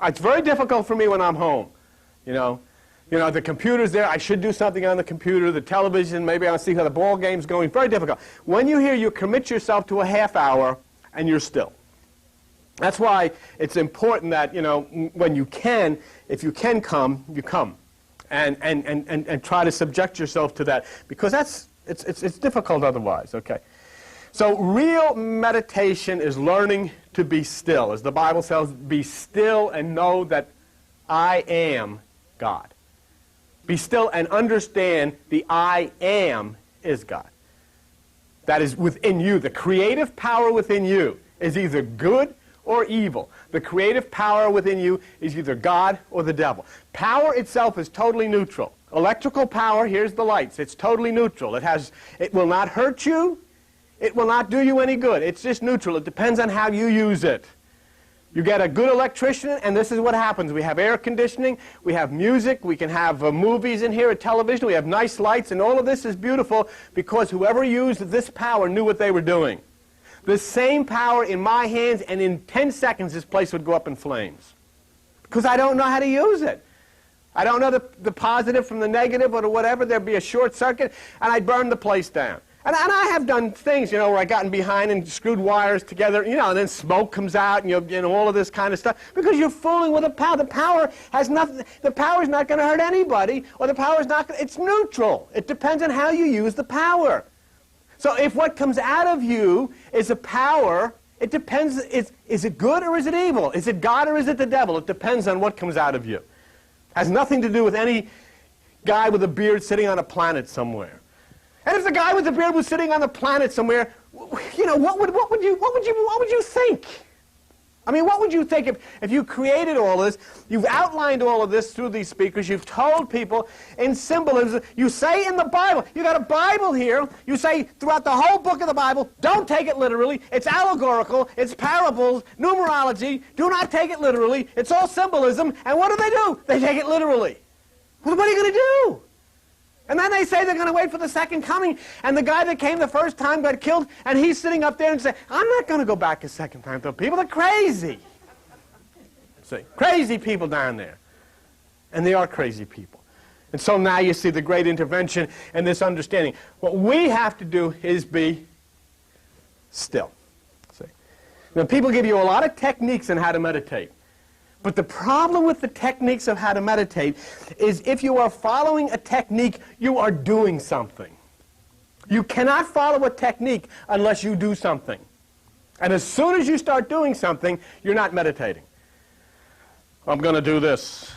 It's very difficult for me when I'm home, you know. The computer's there. I should do something on the computer, the television. Maybe I'll see how the ball game's going. Very difficult. When you hear, you commit yourself to a half hour and you're still. That's why it's important that, when you can, if you can come, you come. And try to subject yourself to that. Because it's difficult otherwise, okay? So real meditation is learning to be still. As the Bible says, be still and know that I am God. Be still and understand the I am is God. That is within you. The creative power within you is either good or evil. The creative power within you is either God or the devil. Power itself is totally neutral. Electrical power, here's the lights. It's totally neutral. It will not hurt you. It will not do you any good. It's just neutral. It depends on how you use it. You get a good electrician, and this is what happens. We have air conditioning, we have music, we can have movies in here, a television, we have nice lights, and all of this is beautiful because whoever used this power knew what they were doing. The same power in my hands, and in 10 seconds this place would go up in flames. Because I don't know how to use it. I don't know the positive from the negative or whatever. There'd be a short circuit, and I'd burn the place down. And I have done things, where I've gotten behind and screwed wires together, and then smoke comes out, and all of this kind of stuff. Because you're fooling with the power. The power has nothing. The power is not going to hurt anybody, or the power is not. It's neutral. It depends on how you use the power. So if what comes out of you is a power, it depends. Is it good or is it evil? Is it God or is it the devil? It depends on what comes out of you. It has nothing to do with any guy with a beard sitting on a planet somewhere. And if the guy with the beard was sitting on the planet somewhere, what would you think? I mean, what would you think if you created all this, you've outlined all of this through these speakers, you've told people in symbolism, you say in the Bible, you got a Bible here, you say throughout the whole book of the Bible, don't take it literally, it's allegorical, it's parables, numerology, do not take it literally, it's all symbolism, and what do? They take it literally. Well, what are you going to do? And then they say they're going to wait for the second coming, and the guy that came the first time got killed, and he's sitting up there and saying, I'm not going to go back a second time. The people are crazy. See, crazy people down there. And they are crazy people. And so now you see the great intervention and this understanding. What we have to do is be still. See? Now, people give you a lot of techniques on how to meditate. But the problem with the techniques of how to meditate is if you are following a technique, you are doing something. You cannot follow a technique unless you do something. And as soon as you start doing something, you're not meditating. I'm going to do this.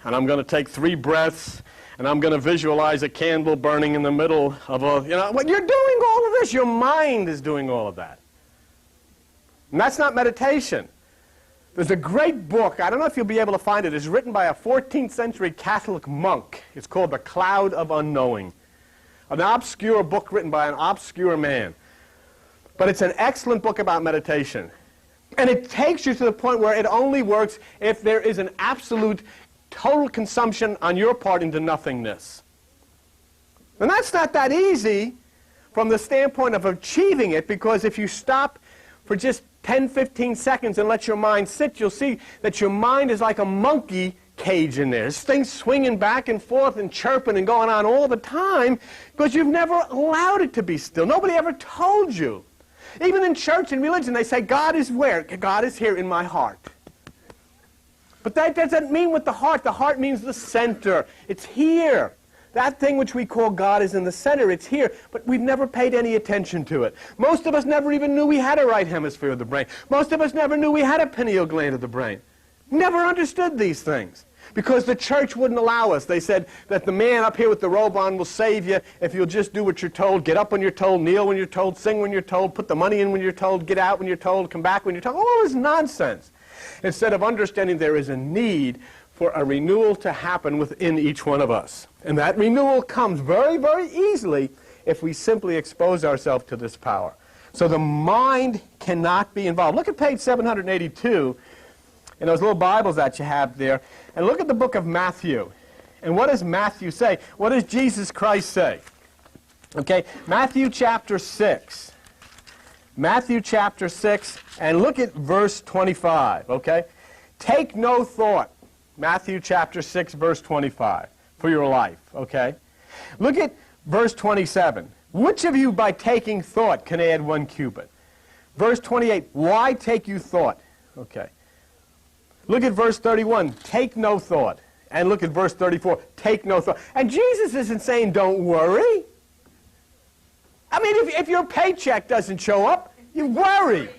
And I'm going to take 3 breaths. And I'm going to visualize a candle burning in the middle of a, what you're doing all of this. Your mind is doing all of that. And that's not meditation. There's a great book, I don't know if you'll be able to find it, it's written by a 14th century Catholic monk. It's called The Cloud of Unknowing. An obscure book written by an obscure man. But it's an excellent book about meditation. And it takes you to the point where it only works if there is an absolute total consumption on your part into nothingness. And that's not that easy from the standpoint of achieving it, because if you stop for just 10, 15 seconds and let your mind sit, you'll see that your mind is like a monkey cage in there. There's things swinging back and forth and chirping and going on all the time because you've never allowed it to be still. Nobody ever told you. Even in church and religion, they say, God is where? God is here in my heart. But that doesn't mean with the heart. The heart means the center. It's here. That thing which we call God is in the center. It's here, but we've never paid any attention to it. Most of us never even knew we had a right hemisphere of the brain. Most of us never knew we had a pineal gland of the brain. Never understood these things because the church wouldn't allow us. They said that the man up here with the robe on will save you if you'll just do what you're told, get up when you're told, kneel when you're told, sing when you're told, put the money in when you're told, get out when you're told, come back when you're told. All this nonsense. Instead of understanding there is a need for a renewal to happen within each one of us. And that renewal comes very, very easily if we simply expose ourselves to this power. So the mind cannot be involved. Look at page 782 in those little Bibles that you have there, and look at the book of Matthew. And what does Matthew say? What does Jesus Christ say? Okay, Matthew chapter 6. Matthew chapter 6, and look at verse 25, okay? Take no thought. Matthew chapter 6, verse 25, for your life, okay? Look at verse 27. Which of you by taking thought can add 1 cubit? Verse 28, why take you thought? Okay. Look at verse 31, take no thought. And look at verse 34, take no thought. And Jesus isn't saying don't worry. I mean, if your paycheck doesn't show up, you worry.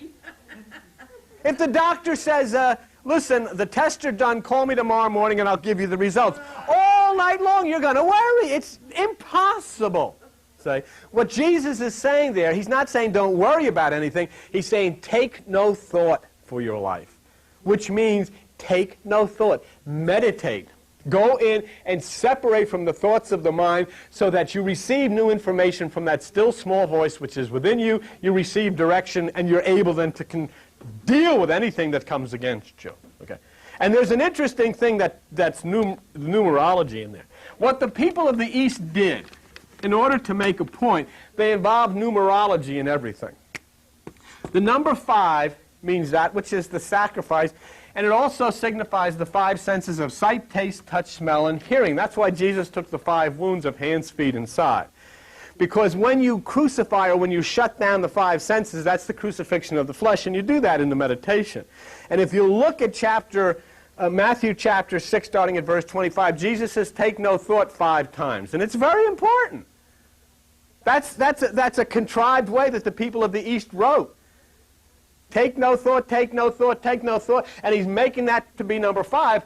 If the doctor says, listen, the tests are done, call me tomorrow morning and I'll give you the results. All night long you're going to worry. It's impossible. See? What Jesus is saying there, he's not saying don't worry about anything. He's saying take no thought for your life, which means take no thought. Meditate. Go in and separate from the thoughts of the mind so that you receive new information from that still small voice which is within you. You receive direction and you're able then to deal with anything that comes against you. Okay? And there's an interesting thing that's numerology in there. What the people of the East did in order to make a point, they involved numerology in everything. The number 5 means that which is the sacrifice, and it also signifies the 5 senses of sight, taste, touch, smell, and hearing. That's why Jesus took the 5 wounds of hands, feet, and side. Because when you crucify or when you shut down the 5 senses, that's the crucifixion of the flesh, and you do that in the meditation. And if you look at Matthew chapter 6, starting at verse 25, Jesus says, take no thought 5 times. And it's very important. That's a contrived way that the people of the East wrote. Take no thought, take no thought, take no thought. And he's making that to be number 5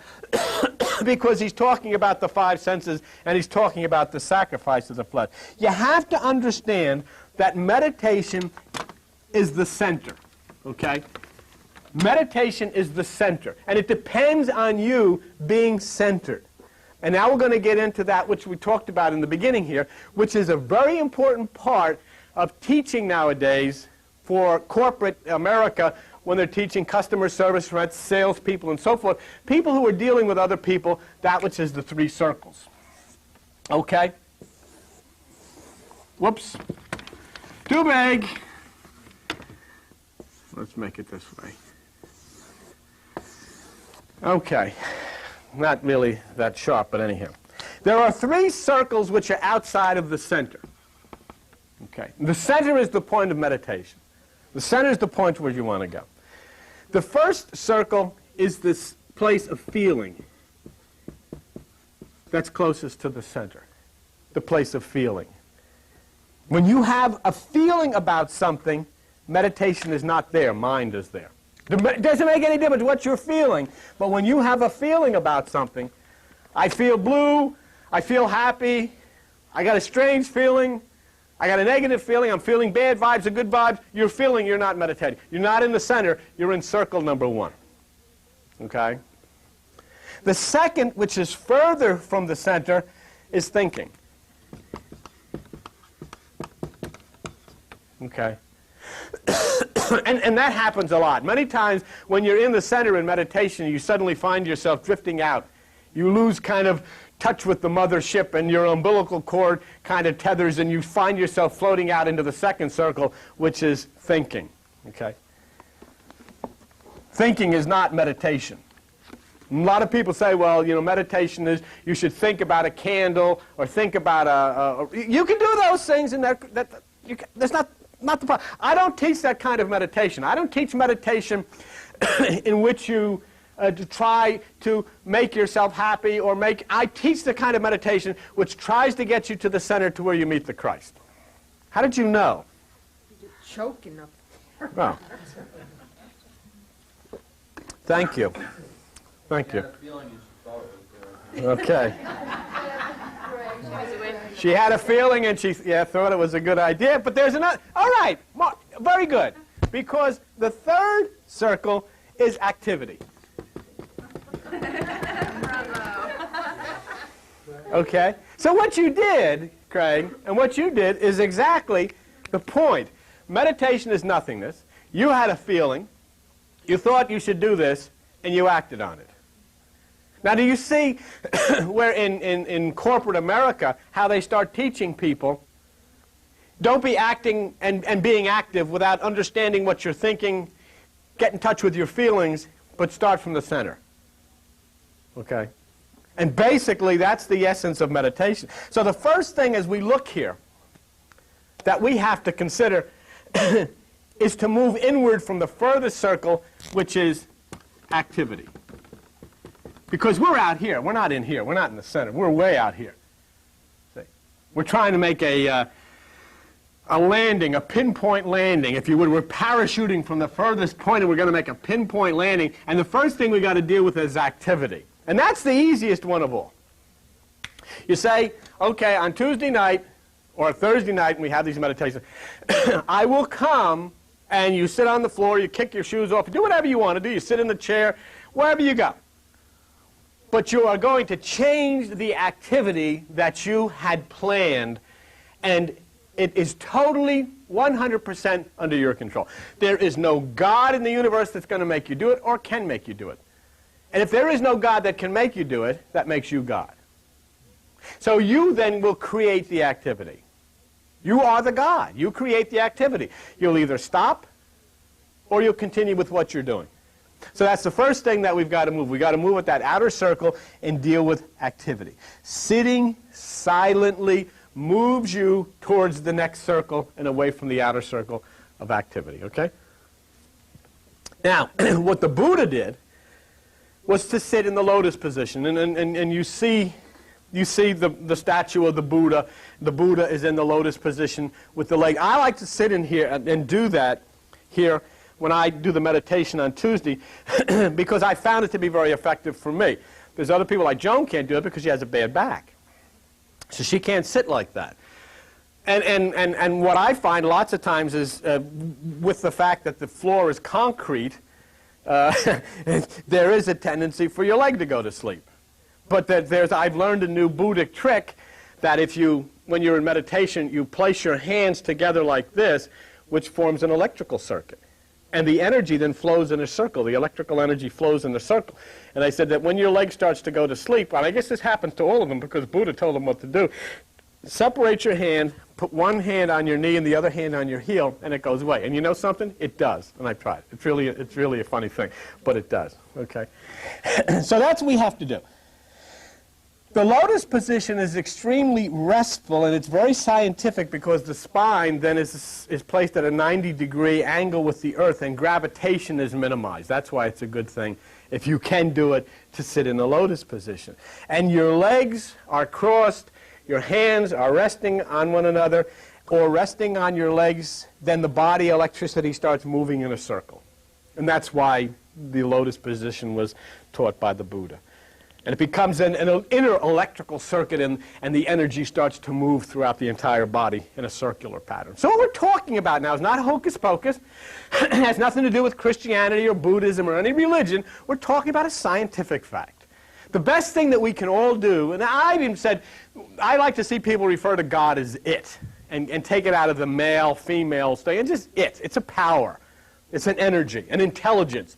because he's talking about the 5 senses and he's talking about the sacrifice of the flesh. You have to understand that meditation is the center, okay? Meditation is the center. And it depends on you being centered. And now we're going to get into that which we talked about in the beginning here, which is a very important part of teaching nowadays for corporate America when they're teaching customer service reps, salespeople, and so forth, people who are dealing with other people, that which is the 3 circles. Okay? Whoops. Too big. Let's make it this way. Okay. Not really that sharp, but anyhow. There are 3 circles which are outside of the center. Okay. The center is the point of meditation. The center is the point where you want to go. The first circle is this place of feeling. That's closest to the center. The place of feeling. When you have a feeling about something, meditation is not there, mind is there. It doesn't make any difference what you're feeling, but when you have a feeling about something, I feel blue, I feel happy, I got a strange feeling, I got a negative feeling, I'm feeling bad vibes or good vibes, you're feeling, you're not meditating. You're not in the center, you're in circle number 1. Okay? The second, which is further from the center, is thinking. Okay? And that happens a lot. Many times when you're in the center in meditation, you suddenly find yourself drifting out. You lose kind of touch with the mothership and your umbilical cord kind of tethers and you find yourself floating out into the second circle, which is thinking. Okay? Thinking is not meditation. A lot of people say, well, you know, meditation is you should think about a candle or think about you can do those things and that's not the problem. I don't teach that kind of meditation. I don't teach meditation in which you to try to make yourself happy or I teach the kind of meditation which tries to get you to the center to where you meet the Christ. How did you know? You're choking up. Oh. Thank you. Thank you. Okay. She had a feeling and she thought it was a good idea, but there's another. All right, very good. Because the third circle is activity. Okay? So what you did, Craig, and what you did is exactly the point. Meditation is nothingness. You had a feeling. You thought you should do this, and you acted on it. Now, do you see where in corporate America how they start teaching people, don't be acting and being active without understanding what you're thinking, get in touch with your feelings, but start from the center. Okay? And basically, that's the essence of meditation. So the first thing as we look here that we have to consider is to move inward from the furthest circle, which is activity. Because we're out here. We're not in here. We're not in the center. We're way out here. See? We're trying to make a landing, a pinpoint landing, if you would. We're parachuting from the furthest point, and we're going to make a pinpoint landing. And the first thing we've got to deal with is activity. And that's the easiest one of all. You say, okay, on Tuesday night or Thursday night, when we have these meditations, I will come, and you sit on the floor, you kick your shoes off, you do whatever you want to do. You sit in the chair, wherever you go. But you are going to change the activity that you had planned, and it is totally 100% under your control. There is no God in the universe that's going to make you do it or can make you do it. And if there is no God that can make you do it, that makes you God. So you then will create the activity. You are the God. You create the activity. You'll either stop or you'll continue with what you're doing. So that's the first thing that we've got to move. We've got to move with that outer circle and deal with activity. Sitting silently moves you towards the next circle and away from the outer circle of activity. Okay? Now, what the Buddha did was to sit in the lotus position. And you see the statue of the Buddha. The Buddha is in the lotus position with the leg. I like to sit in here and do that here when I do the meditation on Tuesday because I found it to be very effective for me. There's other people like Joan can't do it because she has a bad back. So she can't sit like that. And what I find lots of times is with the fact that the floor is concrete, there is a tendency for your leg to go to sleep. But I've learned a new Buddhic trick that when you're in meditation, you place your hands together like this, which forms an electrical circuit. And the energy then flows in a circle. The electrical energy flows in a circle. And I said that when your leg starts to go to sleep, and I guess this happens to all of them because Buddha told them what to do, separate your hand, put one hand on your knee and the other hand on your heel, and it goes away. And you know something? It does. And I've tried. It's really a funny thing, but it does. Okay? So that's what we have to do. The lotus position is extremely restful, and it's very scientific because the spine then is placed at a 90-degree angle with the earth, and gravitation is minimized. That's why it's a good thing, if you can do it, to sit in the lotus position. And your legs are crossed, your hands are resting on one another, or resting on your legs, then the body electricity starts moving in a circle. And that's why the lotus position was taught by the Buddha. And it becomes an inner electrical circuit, and the energy starts to move throughout the entire body in a circular pattern. So what we're talking about now is not hocus pocus. It has nothing to do with Christianity or Buddhism or any religion. We're talking about a scientific fact. The best thing that we can all do, and I've even said, I like to see people refer to God as it, and take it out of the male-female thing, and just it. It's a power. It's an energy, an intelligence.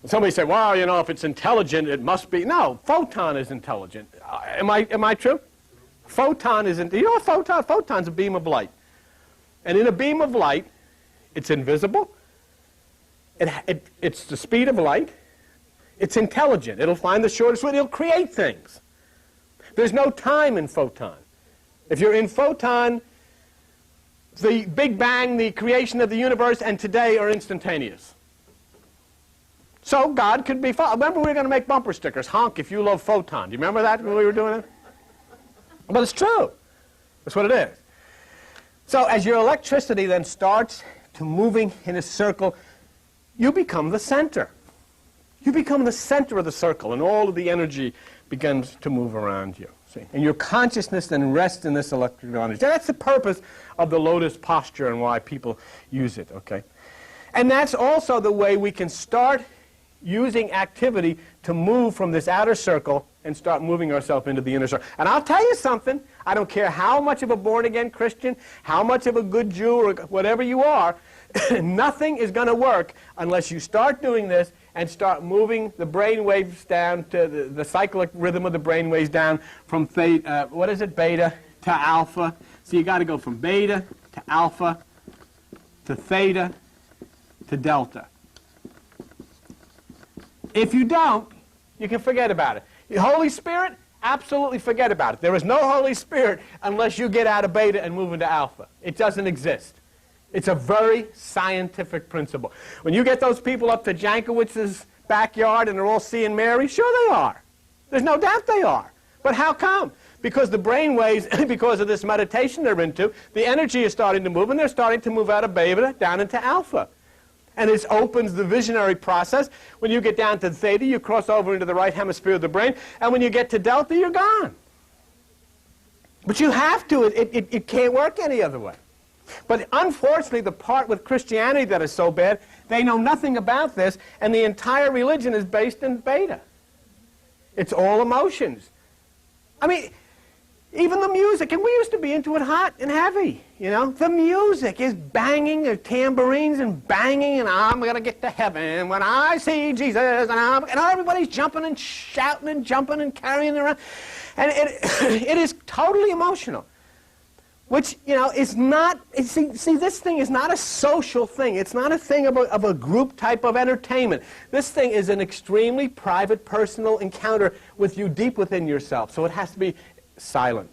Somebody say, well, you know, if it's intelligent, it must be. No, photon is intelligent. Am I true? Photon isn't. You know what photon? Photon's a beam of light. And in a beam of light, it's invisible. It's the speed of light. It's intelligent. It'll find the shortest way. It'll create things. There's no time in photon. If you're in photon, the Big Bang, the creation of the universe, and today are instantaneous. So God could be, remember we were going to make bumper stickers, honk if you love photon. Do you remember that when we were doing it? But it's true. That's what it is. So as your electricity then starts to moving in a circle, you become the center. You become the center of the circle, and all of the energy begins to move around you. See? And your consciousness then rests in this electrical energy. That's the purpose of the lotus posture and why people use it, okay? And that's also the way we can start using activity to move from this outer circle and start moving ourselves into the inner circle. And I'll tell you something, I don't care how much of a born-again Christian, how much of a good Jew, or whatever you are, nothing is going to work unless you start doing this and start moving the brain waves down to the cyclic rhythm of the brain waves down from beta to alpha. So you got to go from beta to alpha to theta to delta. If you don't, you can forget about it. The Holy Spirit, absolutely forget about it. There is no Holy Spirit unless you get out of beta and move into alpha. It doesn't exist. It's a very scientific principle. When you get those people up to Jankowicz's backyard and they're all seeing Mary, sure they are. There's no doubt they are. But how come? Because the brain waves, because of this meditation they're into, the energy is starting to move, and they're starting to move out of beta down into alpha. And it opens the visionary process. When you get down to theta, you cross over into the right hemisphere of the brain, and when you get to delta, you're gone. But you have to. It can't work any other way. But unfortunately, the part with Christianity that is so bad, they know nothing about this, and the entire religion is based in beta. It's all emotions. I mean, even the music, and we used to be into it hot and heavy, you know. The music is banging, the tambourines and banging, and I'm going to get to heaven when I see Jesus, and everybody's jumping and shouting and jumping and carrying around. And it is totally emotional, which, you know, is not, see, this thing is not a social thing. It's not a thing of a group type of entertainment. This thing is an extremely private, personal encounter with you deep within yourself. So it has to be silent.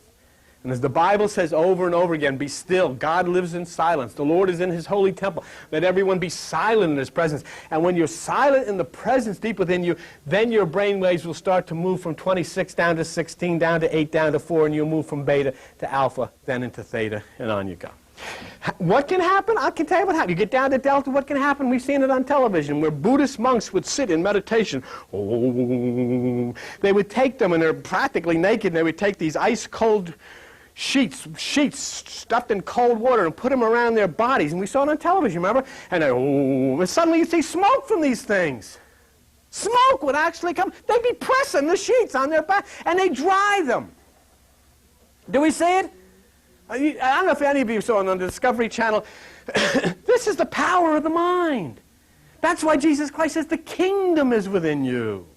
And as the Bible says over and over again, be still. God lives in silence. The Lord is in his holy temple. Let everyone be silent in his presence. And when you're silent in the presence deep within you, then your brain waves will start to move from 26 down to 16, down to 8, down to 4, and you'll move from beta to alpha, then into theta, and on you go. What can happen? I can tell you what happens. You get down to delta, what can happen? We've seen it on television where Buddhist monks would sit in meditation. Oh, they would take them, and they're practically naked, and they would take these ice-cold sheets stuffed in cold water and put them around their bodies. And we saw it on television, remember? And suddenly you see smoke from these things. Smoke would actually come. They'd be pressing the sheets on their back, and they dry them. Do we see it? I don't know if any of you saw it on the Discovery Channel. This is the power of the mind. That's why Jesus Christ says the kingdom is within you.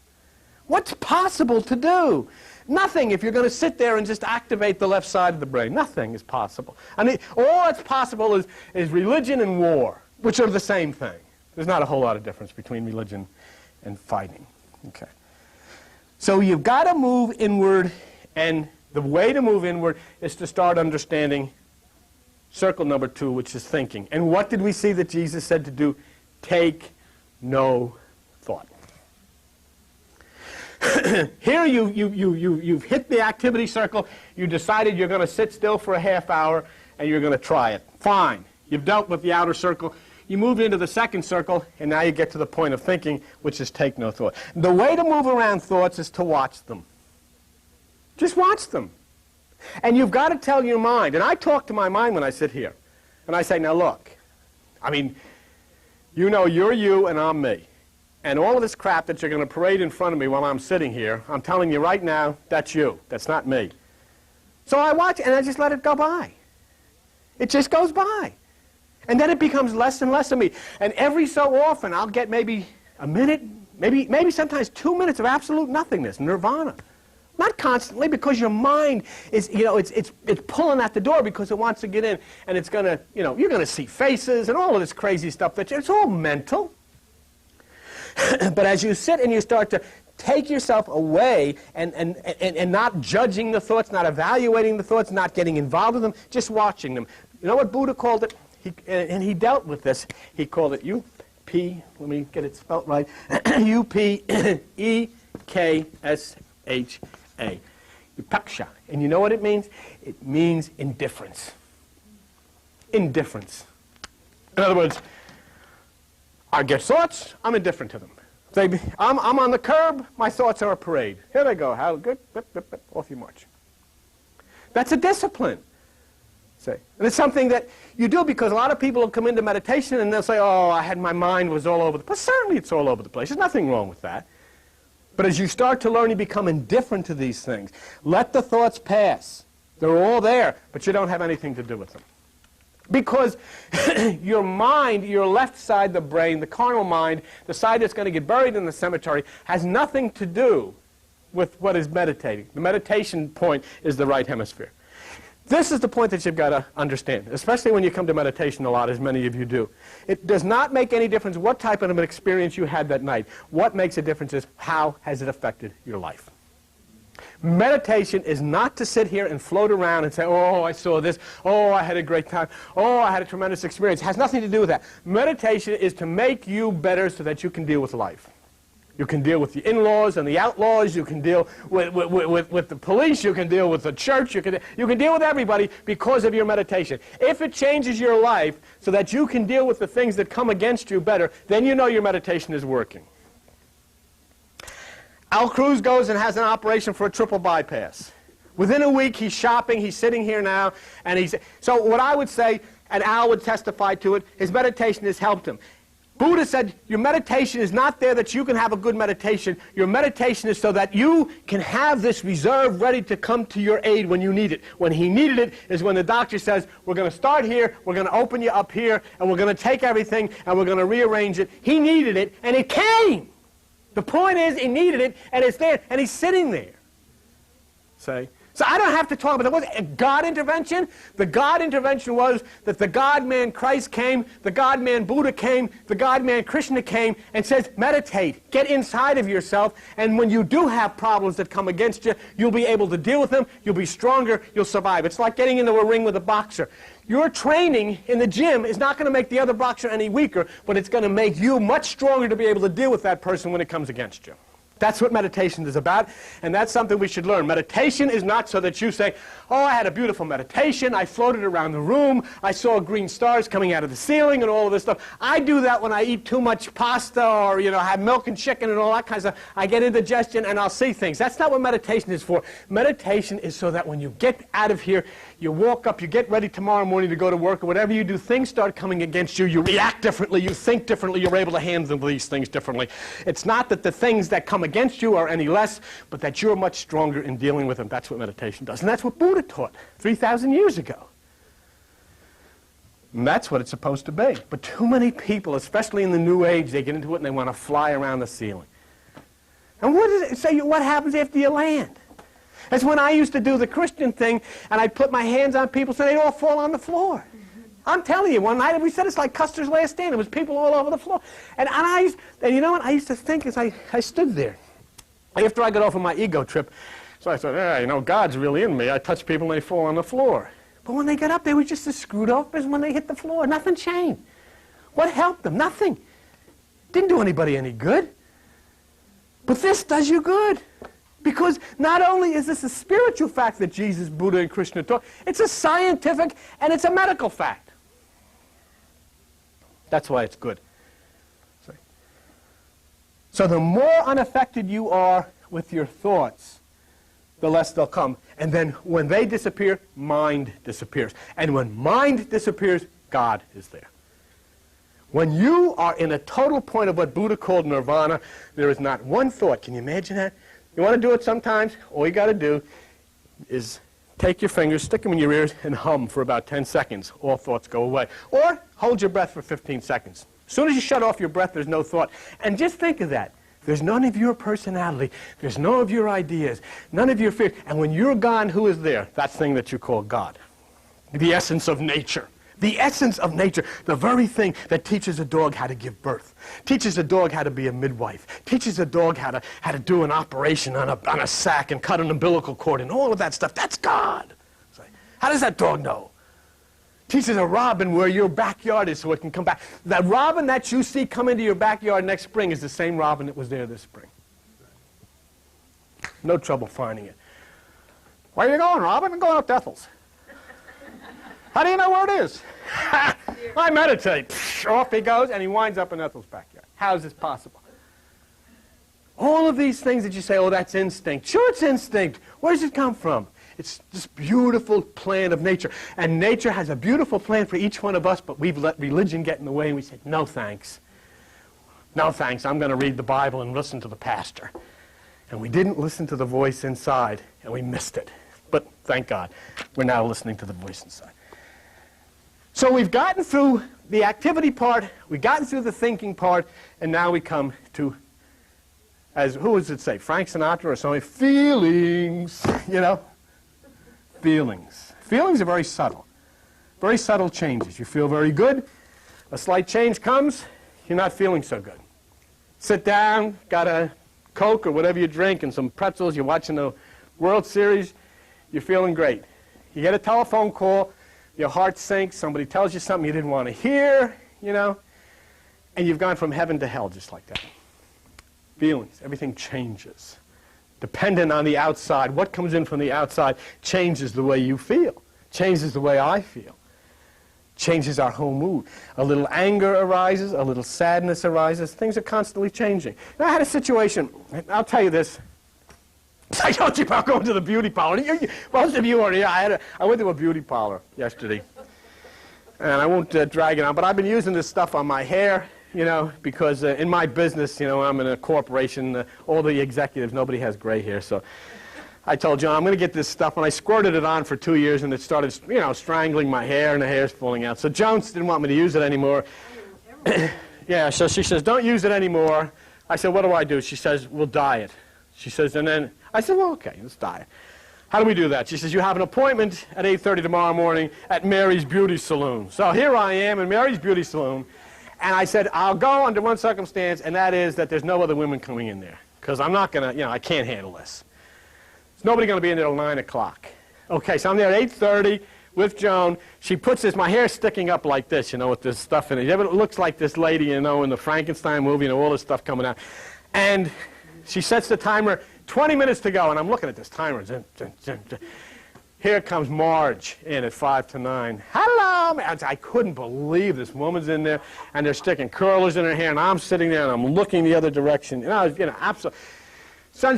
What's possible to do? Nothing if you're going to sit there and just activate the left side of the brain. Nothing is possible. I mean, all that's possible is religion and war, which are the same thing. There's not a whole lot of difference between religion and fighting. Okay. So you've got to move inward, and the way to move inward is to start understanding circle number 2, which is thinking. And what did we see that Jesus said to do? Take no thought. Here you've hit the activity circle. You decided you're going to sit still for a half hour, and you're going to try it. Fine. You've dealt with the outer circle. You move into the second circle, and now you get to the point of thinking, which is take no thought. The way to move around thoughts is to watch them. Just watch them. And you've got to tell your mind. And I talk to my mind when I sit here. And I say, now look, I mean, you know you're you and I'm me. And all of this crap that you're going to parade in front of me while I'm sitting here, I'm telling you right now, that's you. That's not me. So I watch and I just let it go by. It just goes by. And then it becomes less and less of me. And every so often I'll get maybe a minute, maybe sometimes 2 minutes of absolute nothingness, nirvana. Not constantly, because your mind is, you know, it's pulling at the door because it wants to get in, and it's going to, you know, you're going to see faces and all of this crazy stuff. It's all mental. But as you sit and you start to take yourself away and not judging the thoughts, not evaluating the thoughts, not getting involved with them, just watching them. You know what Buddha called it? And he dealt with this. He called it U-P, let me get it spelt right, U-P-E-K-S-H-A. Upaksha. And you know what it means? It means indifference. Indifference. In other words, I get thoughts, I'm indifferent to them. I'm on the curb, my thoughts are a parade. Here they go, how good, off you march. That's a discipline. And it's something that you do because a lot of people will come into meditation and they'll say, oh, my mind was all over the place. Certainly it's all over the place. There's nothing wrong with that. But as you start to learn, you become indifferent to these things. Let the thoughts pass. They're all there, but you don't have anything to do with them. Because your mind, your left side of the brain, the carnal mind, the side that's going to get buried in the cemetery, has nothing to do with what is meditating. The meditation point is the right hemisphere. This is the point that you've got to understand, especially when you come to meditation a lot, as many of you do. It does not make any difference what type of an experience you had that night. What makes a difference is how has it affected your life. Meditation is not to sit here and float around and say, oh, I saw this, oh, I had a great time, oh, I had a tremendous experience. It has nothing to do with that. Meditation is to make you better so that you can deal with life. You can deal with the in-laws and the outlaws. You can deal with the police. You can deal with the church. You can deal with everybody because of your meditation. If it changes your life so that you can deal with the things that come against you better, then you know your meditation is working. Al Cruz goes and has an operation for a triple bypass. Within a week, he's shopping. He's sitting here now. So what I would say, and Al would testify to it, his meditation has helped him. Buddha said, your meditation is not there that you can have a good meditation. Your meditation is so that you can have this reserve ready to come to your aid when you need it. When he needed it is when the doctor says, we're going to start here, we're going to open you up here, and we're going to take everything, and we're going to rearrange it. He needed it, and it came. The point is, he needed it, and it's there, and he's sitting there. See? So I don't have to talk about, there was a God intervention. The God intervention was that the God-man Christ came, the God-man Buddha came, the God-man Krishna came and says, meditate, get inside of yourself, and when you do have problems that come against you, you'll be able to deal with them, you'll be stronger, you'll survive. It's like getting into a ring with a boxer. Your training in the gym is not going to make the other boxer any weaker, but it's going to make you much stronger to be able to deal with that person when it comes against you. That's what meditation is about, and that's something we should learn. Meditation is not so that you say, oh, I had a beautiful meditation, I floated around the room, I saw green stars coming out of the ceiling and all of this stuff. I do that when I eat too much pasta or, have milk and chicken and all that kind of stuff. I get indigestion and I'll see things. That's not what meditation is for. Meditation is so that when you get out of here, you walk up, you get ready tomorrow morning to go to work or whatever you do, things start coming against you, you react differently, you think differently, you're able to handle these things differently. It's not that the things that come against you are any less, but that you're much stronger in dealing with them. That's what meditation does. And that's what Buddha taught 3,000 years ago. And that's what it's supposed to be. But too many people, especially in the New Age, they get into it and they want to fly around the ceiling. And what is it? So what happens after you land? That's when I used to do the Christian thing, and I'd put my hands on people so they'd all fall on the floor. I'm telling you, one night we said it's like Custer's Last Stand. There was people all over the floor. And you know what? I used to think as I stood there, after I got off of my ego trip, so I thought, God's really in me. I touch people and they fall on the floor. But when they got up, they were just as screwed up as when they hit the floor. Nothing changed. What helped them? Nothing. Didn't do anybody any good. But this does you good. Because not only is this a spiritual fact that Jesus, Buddha, and Krishna taught, it's a scientific and it's a medical fact. That's why it's good. So the more unaffected you are with your thoughts, the less they'll come. And then when they disappear, mind disappears. And when mind disappears, God is there. When you are in a total point of what Buddha called nirvana, there is not one thought. Can you imagine that? You want to do it sometimes? All you got to do is take your fingers, stick them in your ears, and hum for about 10 seconds. All thoughts go away. Or hold your breath for 15 seconds. As soon as you shut off your breath, there's no thought. And just think of that. There's none of your personality. There's none of your ideas. None of your fears. And when you're gone, who is there? That thing that you call God. The essence of nature. The essence of nature, the very thing that teaches a dog how to give birth, teaches a dog how to be a midwife, teaches a dog how to do an operation on a sack and cut an umbilical cord and all of that stuff. That's God. How does that dog know? Teaches a robin where your backyard is so it can come back. That robin that you see come into your backyard next spring is the same robin that was there this spring. No trouble finding it. Where are you going, Robin? I'm going up to Ethel's. How do you know where it is? I meditate. Psh, off he goes, and he winds up in Ethel's backyard. How is this possible? All of these things that you say, oh, that's instinct. Sure, it's instinct. Where does it come from? It's this beautiful plan of nature. And nature has a beautiful plan for each one of us, but we've let religion get in the way, and we said, no thanks. No thanks. I'm going to read the Bible and listen to the pastor. And we didn't listen to the voice inside, and we missed it. But thank God, we're now listening to the voice inside. So we've gotten through the activity part, we've gotten through the thinking part, and now we come to, as who does it say, Frank Sinatra or something, feelings, Feelings. Feelings are very subtle changes. You feel very good, a slight change comes, you're not feeling so good. Sit down, got a Coke or whatever you drink and some pretzels, you're watching the World Series, you're feeling great. You get a telephone call, your heart sinks, somebody tells you something you didn't want to hear, you know, and you've gone from heaven to hell just like that. Feelings, everything changes. Dependent on the outside, what comes in from the outside changes the way you feel, changes the way I feel, changes our whole mood. A little anger arises, a little sadness arises, things are constantly changing. Now, I had a situation, I'll tell you this, I told you about going to the beauty parlor. Most of you are here. I went to a beauty parlor yesterday. And I won't drag it on, but I've been using this stuff on my hair, you know, because in my business, you know, I'm in a corporation, all the executives, nobody has gray hair. So I told John, I'm going to get this stuff, and I squirted it on for 2 years, and it started, you know, strangling my hair, and the hair's falling out. So Jones didn't want me to use it anymore. Yeah, so she says, don't use it anymore. I said, what do I do? She says, we'll dye it. She says, and then I said, well, okay, let's dye it. How do we do that? She says, you have an appointment at 8:30 tomorrow morning at Mary's Beauty Salon. So here I am in Mary's Beauty Salon, and I said, I'll go under one circumstance, and that is that there's no other women coming in there, because I'm not going to, you know, I can't handle this. There's nobody going to be in there till 9 o'clock. Okay, so I'm there at 8:30 with Joan. She puts this, my hair's sticking up like this, you know, with this stuff in it. It looks like this lady, you know, in the Frankenstein movie, you know, all this stuff coming out. And she sets the timer, 20 minutes to go, and I'm looking at this timer. Here comes Marge in at 5 to 9. Hello! I couldn't believe this woman's in there, and they're sticking curlers in her hair, and I'm sitting there, and I'm looking the other direction. You know, absolutely.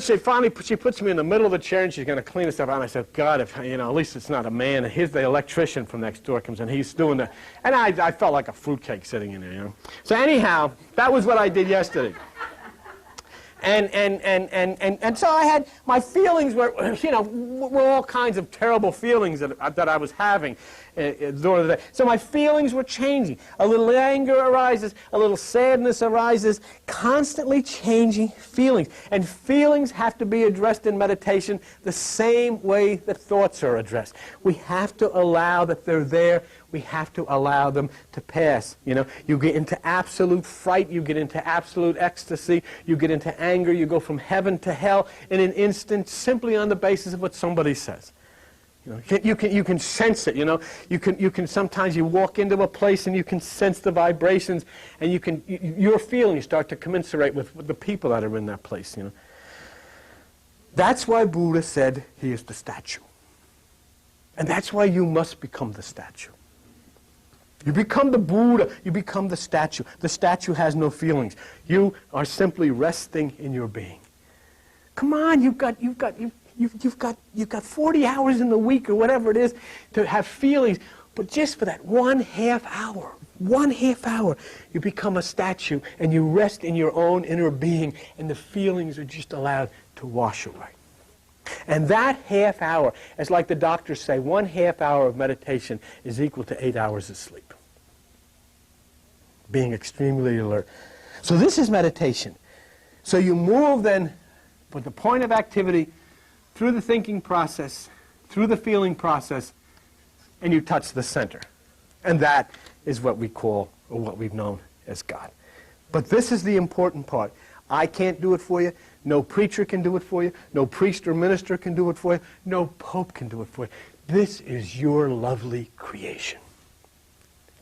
She finally puts me in the middle of the chair, and she's going to clean the stuff out. And I said, God, if, you know, at least it's not a man. And here's the electrician from next door comes in. He's doing the, and I felt like a fruitcake sitting in there, you know. So anyhow, that was what I did yesterday. And so I had, my feelings were, you know, were all kinds of terrible feelings that I was having during the day. So my feelings were changing. A little anger arises, a little sadness arises, constantly changing feelings. And feelings have to be addressed in meditation the same way that thoughts are addressed. We have to allow that they're there. We have to allow them to pass. You know, you get into absolute fright, you get into absolute ecstasy, you get into anger, you go from heaven to hell in an instant simply on the basis of what somebody says. You know, you can sense it, you know. You can sometimes you walk into a place and you can sense the vibrations, and your feelings start to commensurate with the people that are in that place, you know. That's why Buddha said he is the statue. And that's why you must become the statue. You become the Buddha, you become the statue. The statue has no feelings. You are simply resting in your being. Come on, you've got 40 hours in the week or whatever it is to have feelings, but just for that 1/2 hour, you become a statue and you rest in your own inner being, and the feelings are just allowed to wash away. And that half hour, as like the doctors say, 1/2 hour of meditation is equal to 8 hours of sleep. Being extremely alert. So this is meditation. So you move then from the point of activity through the thinking process, through the feeling process, and you touch the center. And that is what we call, or what we've known as God. But this is the important part. I can't do it for you. No preacher can do it for you. No priest or minister can do it for you. No pope can do it for you. This is your lovely creation.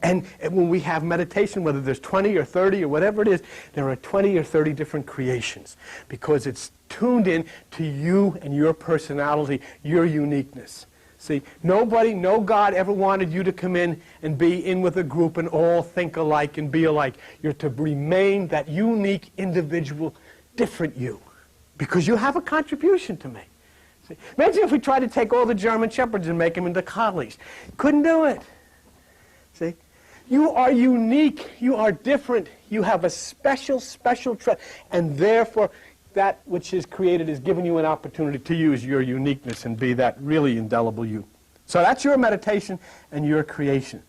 And when we have meditation, whether there's 20 or 30 or whatever it is, there are 20 or 30 different creations, because it's tuned in to you and your personality, your uniqueness. See, no God ever wanted you to come in and be in with a group and all think alike and be alike. You're to remain that unique, individual, different you, because you have a contribution to make. See, imagine if we tried to take all the German Shepherds and make them into collies. Couldn't do it. See? You are unique. You are different. You have a special trait, and therefore that which is created is giving you an opportunity to use your uniqueness and be that really indelible you. So that's your meditation and your creation.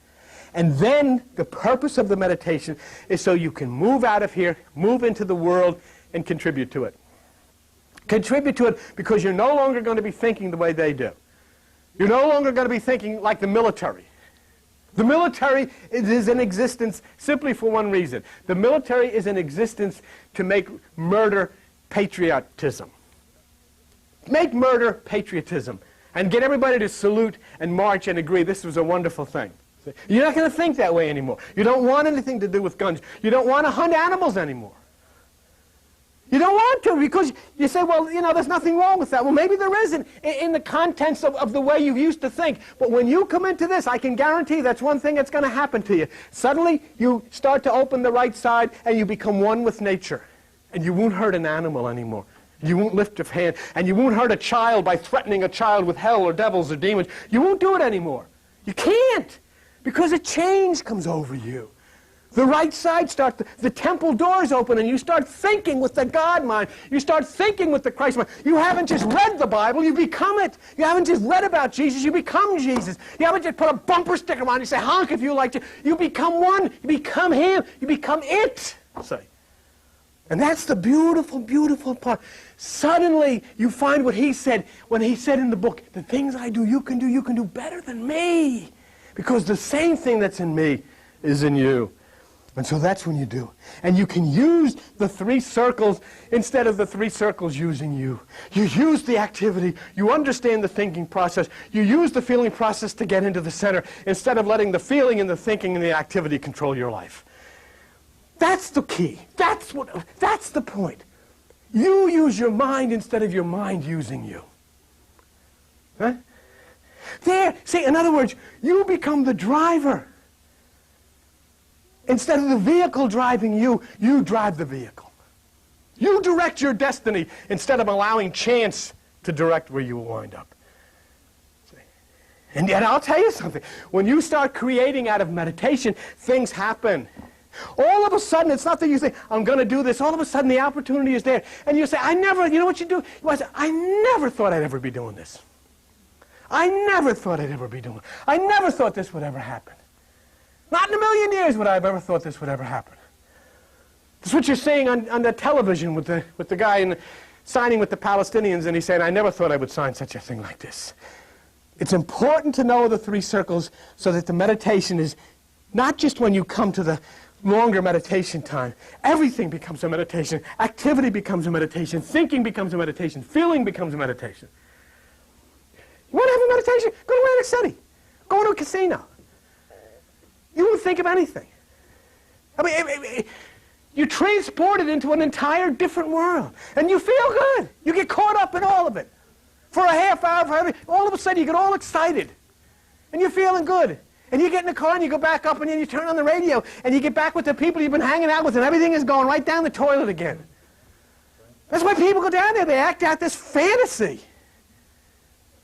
And then the purpose of the meditation is so you can move out of here, move into the world, and contribute to it. Contribute to it because you're no longer going to be thinking the way they do. You're no longer going to be thinking like the military. The military is in existence simply for one reason. The military is in existence to make murder patriotism. Make murder patriotism. And get everybody to salute and march and agree this was a wonderful thing. You're not going to think that way anymore. You don't want anything to do with guns. You don't want to hunt animals anymore. You don't want to because you say, well, you know, there's nothing wrong with that. Well, maybe there isn't in the contents of the way you used to think. But when you come into this, I can guarantee that's one thing that's going to happen to you. Suddenly, you start to open the right side and you become one with nature. And you won't hurt an animal anymore. You won't lift your hand. And you won't hurt a child by threatening a child with hell or devils or demons. You won't do it anymore. You can't. Because a change comes over you. The right side starts, the temple doors open and you start thinking with the God mind. You start thinking with the Christ mind. You haven't just read the Bible, you become it. You haven't just read about Jesus, you become Jesus. You haven't just put a bumper sticker on, you say honk if you like to. You become one, you become Him, you become it. Say. And that's the beautiful, beautiful part. Suddenly you find what He said when He said in the book, the things I do, you can do better than me. Because the same thing that's in me is in you. And so that's when you do. And you can use the 3 circles instead of the 3 circles using you. You use the activity. You understand the thinking process. You use the feeling process to get into the center instead of letting the feeling and the thinking and the activity control your life. That's the key. That's the point. You use your mind instead of your mind using you. Huh? There, see, in other words, you become the driver. Instead of the vehicle driving you, you drive the vehicle. You direct your destiny instead of allowing chance to direct where you will wind up. See? And yet I'll tell you something. When you start creating out of meditation, things happen. All of a sudden, it's not that you say, I'm going to do this. All of a sudden, the opportunity is there. And you say, you know what you do? You say, I never thought I'd ever be doing this. I never thought I'd ever be doing it. I never thought this would ever happen. Not in a million years would I have ever thought this would ever happen. That's what you're seeing on the television with the guy signing with the Palestinians, and he's saying, I never thought I would sign such a thing like this. It's important to know the 3 circles so that the meditation is not just when you come to the longer meditation time. Everything becomes a meditation. Activity becomes a meditation. Thinking becomes a meditation. Feeling becomes a meditation. You want to have a meditation? Go to Atlantic City. Go to a casino. You won't think of anything. I mean, you're transported into an entire different world. And you feel good. You get caught up in all of it. For a half hour, all of a sudden you get all excited. And you're feeling good. And you get in the car and you go back up and then you turn on the radio and you get back with the people you've been hanging out with and everything is going right down the toilet again. That's why people go down there. They act out this fantasy.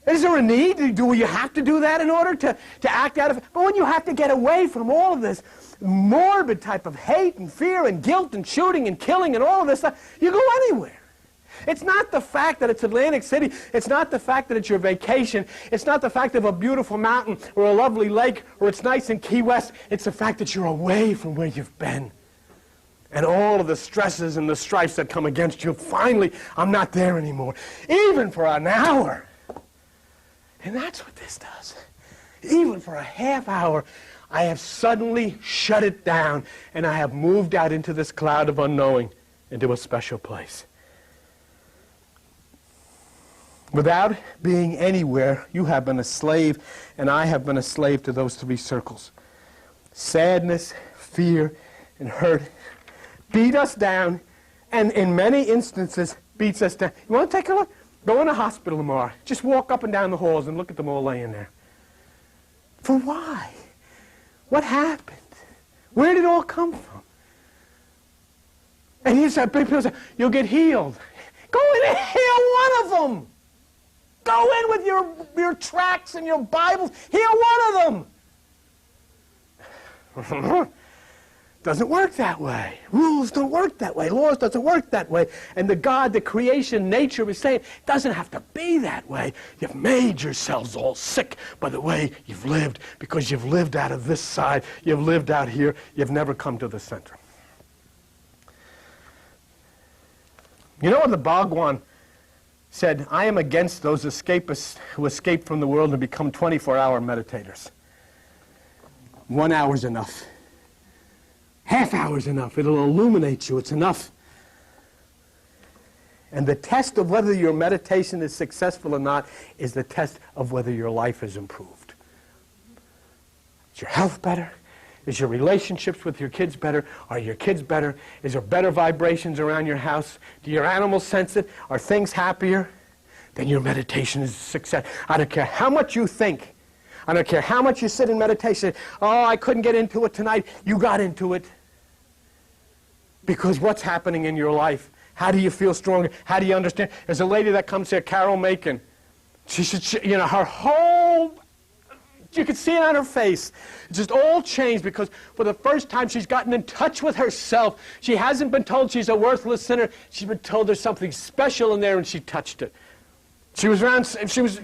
Is there a need? Do you have to do that in order to act out of it? But when you have to get away from all of this morbid type of hate and fear and guilt and shooting and killing and all of this stuff, you go anywhere. It's not the fact that it's Atlantic City. It's not the fact that it's your vacation. It's not the fact of a beautiful mountain or a lovely lake or it's nice in Key West. It's the fact that you're away from where you've been. And all of the stresses and the strifes that come against you. Finally, I'm not there anymore. Even for an hour. And that's what this does. Even for a half hour, I have suddenly shut it down and I have moved out into this cloud of unknowing, into a special place. Without being anywhere, you have been a slave and I have been a slave to those 3 circles. Sadness, fear, and hurt beat us down and in many instances beats us down. You want to take a look? Go in a hospital tomorrow. Just walk up and down the halls and look at them all laying there. For why? What happened? Where did it all come from? And he said, people say, you'll get healed. Go in and heal one of them. Go in with your tracts and your Bibles. Heal one of them. Doesn't work that way. Rules don't work that way. Laws doesn't work that way. And the God, the creation, nature is saying, it doesn't have to be that way. You've made yourselves all sick by the way you've lived because you've lived out of this side. You've lived out here. You've never come to the center. You know in the Bhagwan, said, I am against those escapists who escape from the world and become 24-hour meditators. 1 hour's enough. Half hour's enough. It'll illuminate you. It's enough. And the test of whether your meditation is successful or not is the test of whether your life is improved. Is your health better? Is your relationships with your kids better? Are your kids better? Is there better vibrations around your house? Do your animals sense it? Are things happier? Then your meditation is a success. I don't care how much you think. I don't care how much you sit in meditation. Oh, I couldn't get into it tonight. You got into it. Because what's happening in your life? How do you feel stronger? How do you understand? There's a lady that comes here, Carol Macon. Her whole, you could see it on her face. It just all changed because for the first time she's gotten in touch with herself. She hasn't been told she's a worthless sinner. She's been told there's something special in there, and she touched it. She was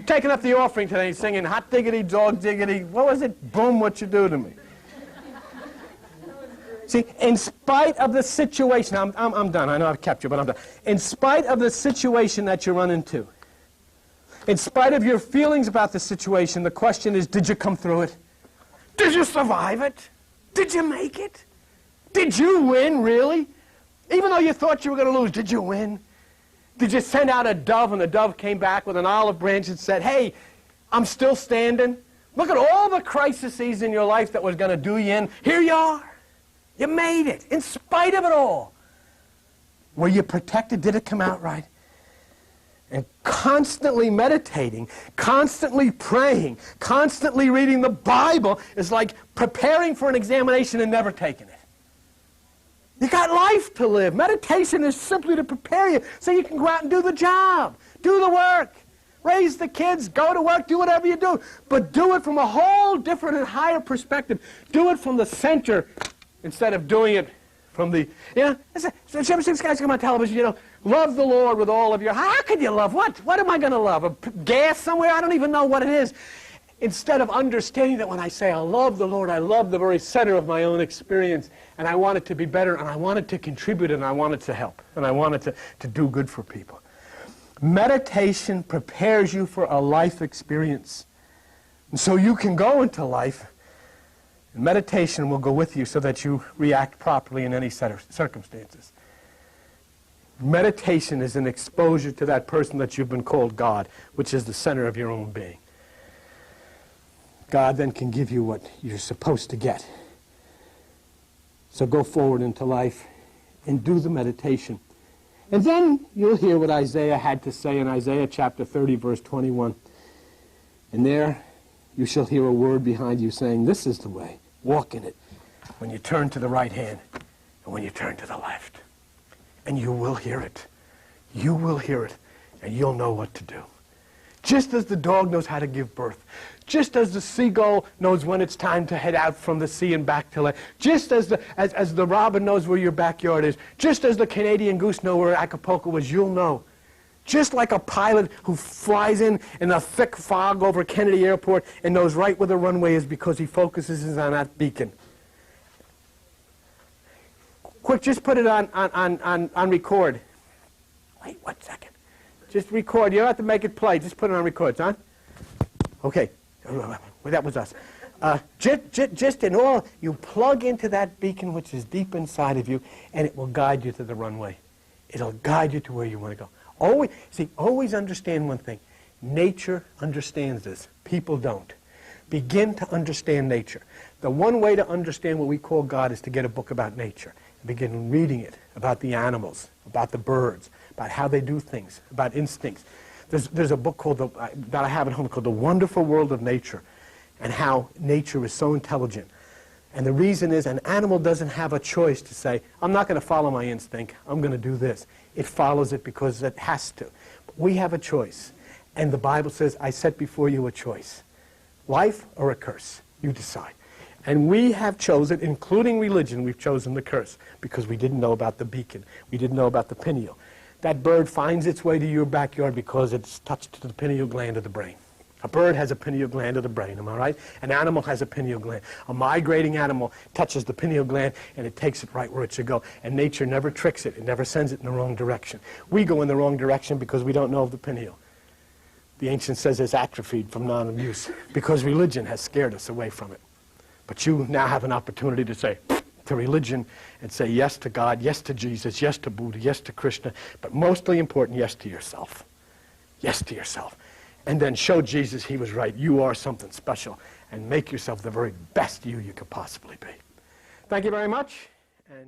taking up the offering today, singing, hot diggity, dog diggity. What was it? Boom, what you do to me. See, in spite of the situation, I'm done. I know I've kept you, but I'm done. In spite of the situation that you run into, in spite of your feelings about the situation, the question is, did you come through it? Did you survive it? Did you make it? Did you win, really? Even though you thought you were going to lose, did you win? Did you send out a dove, and the dove came back with an olive branch and said, hey, I'm still standing. Look at all the crises in your life that was going to do you in. Here you are. You made it, in spite of it all. Were you protected? Did it come out right? And constantly meditating, constantly praying, constantly reading the Bible is like preparing for an examination and never taking it. You got life to live. Meditation is simply to prepare you so you can go out and do the job, do the work, raise the kids, go to work, do whatever you do. But do it from a whole different and higher perspective. Do it from the center instead of doing it from the, these guys come on television, love the Lord with all of your, how can you love what? What am I going to love? Gas somewhere? I don't even know what it is. Instead of understanding that when I say I love the Lord, I love the very center of my own experience, and I want it to be better, and I want it to contribute, and I want it to help, and I want it to do good for people. Meditation prepares you for a life experience. And so you can go into life, and meditation will go with you so that you react properly in any set of circumstances. Meditation is an exposure to that person that you've been called God, which is the center of your own being. God then can give you what you're supposed to get. So go forward into life and do the meditation. And then you'll hear what Isaiah had to say in Isaiah chapter 30, verse 21. And there you shall hear a word behind you saying, this is the way, walk in it, when you turn to the right hand and when you turn to the left. And you will hear it. You will hear it, and you'll know what to do. Just as the dog knows how to give birth, just as the seagull knows when it's time to head out from the sea and back to land, just as the robin knows where your backyard is, just as the Canadian goose knows where Acapulco is, you'll know. Just like a pilot who flies in the thick fog over Kennedy Airport and knows right where the runway is because he focuses on that beacon. Quick, just put it on record. Wait 1 second. Just record. You don't have to make it play. Just put it on record. It's on? Okay. Well, that was us. Just in all, you plug into that beacon which is deep inside of you, and it will guide you to the runway. It'll guide you to where you want to go. Always understand one thing. Nature understands this. People don't. Begin to understand nature. The one way to understand what we call God is to get a book about nature. Begin reading it, about the animals, about the birds, about how they do things, about instincts. There's a book that I have at home called The Wonderful World of Nature, and how nature is so intelligent. And the reason is an animal doesn't have a choice to say, I'm not going to follow my instinct, I'm going to do this. It follows it because it has to. But we have a choice. And the Bible says, I set before you a choice. Life or a curse. You decide. And we have chosen, including religion, we've chosen the curse because we didn't know about the beacon. We didn't know about the pineal. That bird finds its way to your backyard because it's touched to the pineal gland of the brain. A bird has a pineal gland of the brain, am I right? An animal has a pineal gland. A migrating animal touches the pineal gland and it takes it right where it should go. And nature never tricks it. It never sends it in the wrong direction. We go in the wrong direction because we don't know of the pineal. The ancient says it's atrophied from non-use because religion has scared us away from it. But you now have an opportunity to say to religion and say yes to God, yes to Jesus, yes to Buddha, yes to Krishna, but mostly important, yes to yourself. Yes to yourself. And then show Jesus he was right. You are something special. And make yourself the very best you could possibly be. Thank you very much. And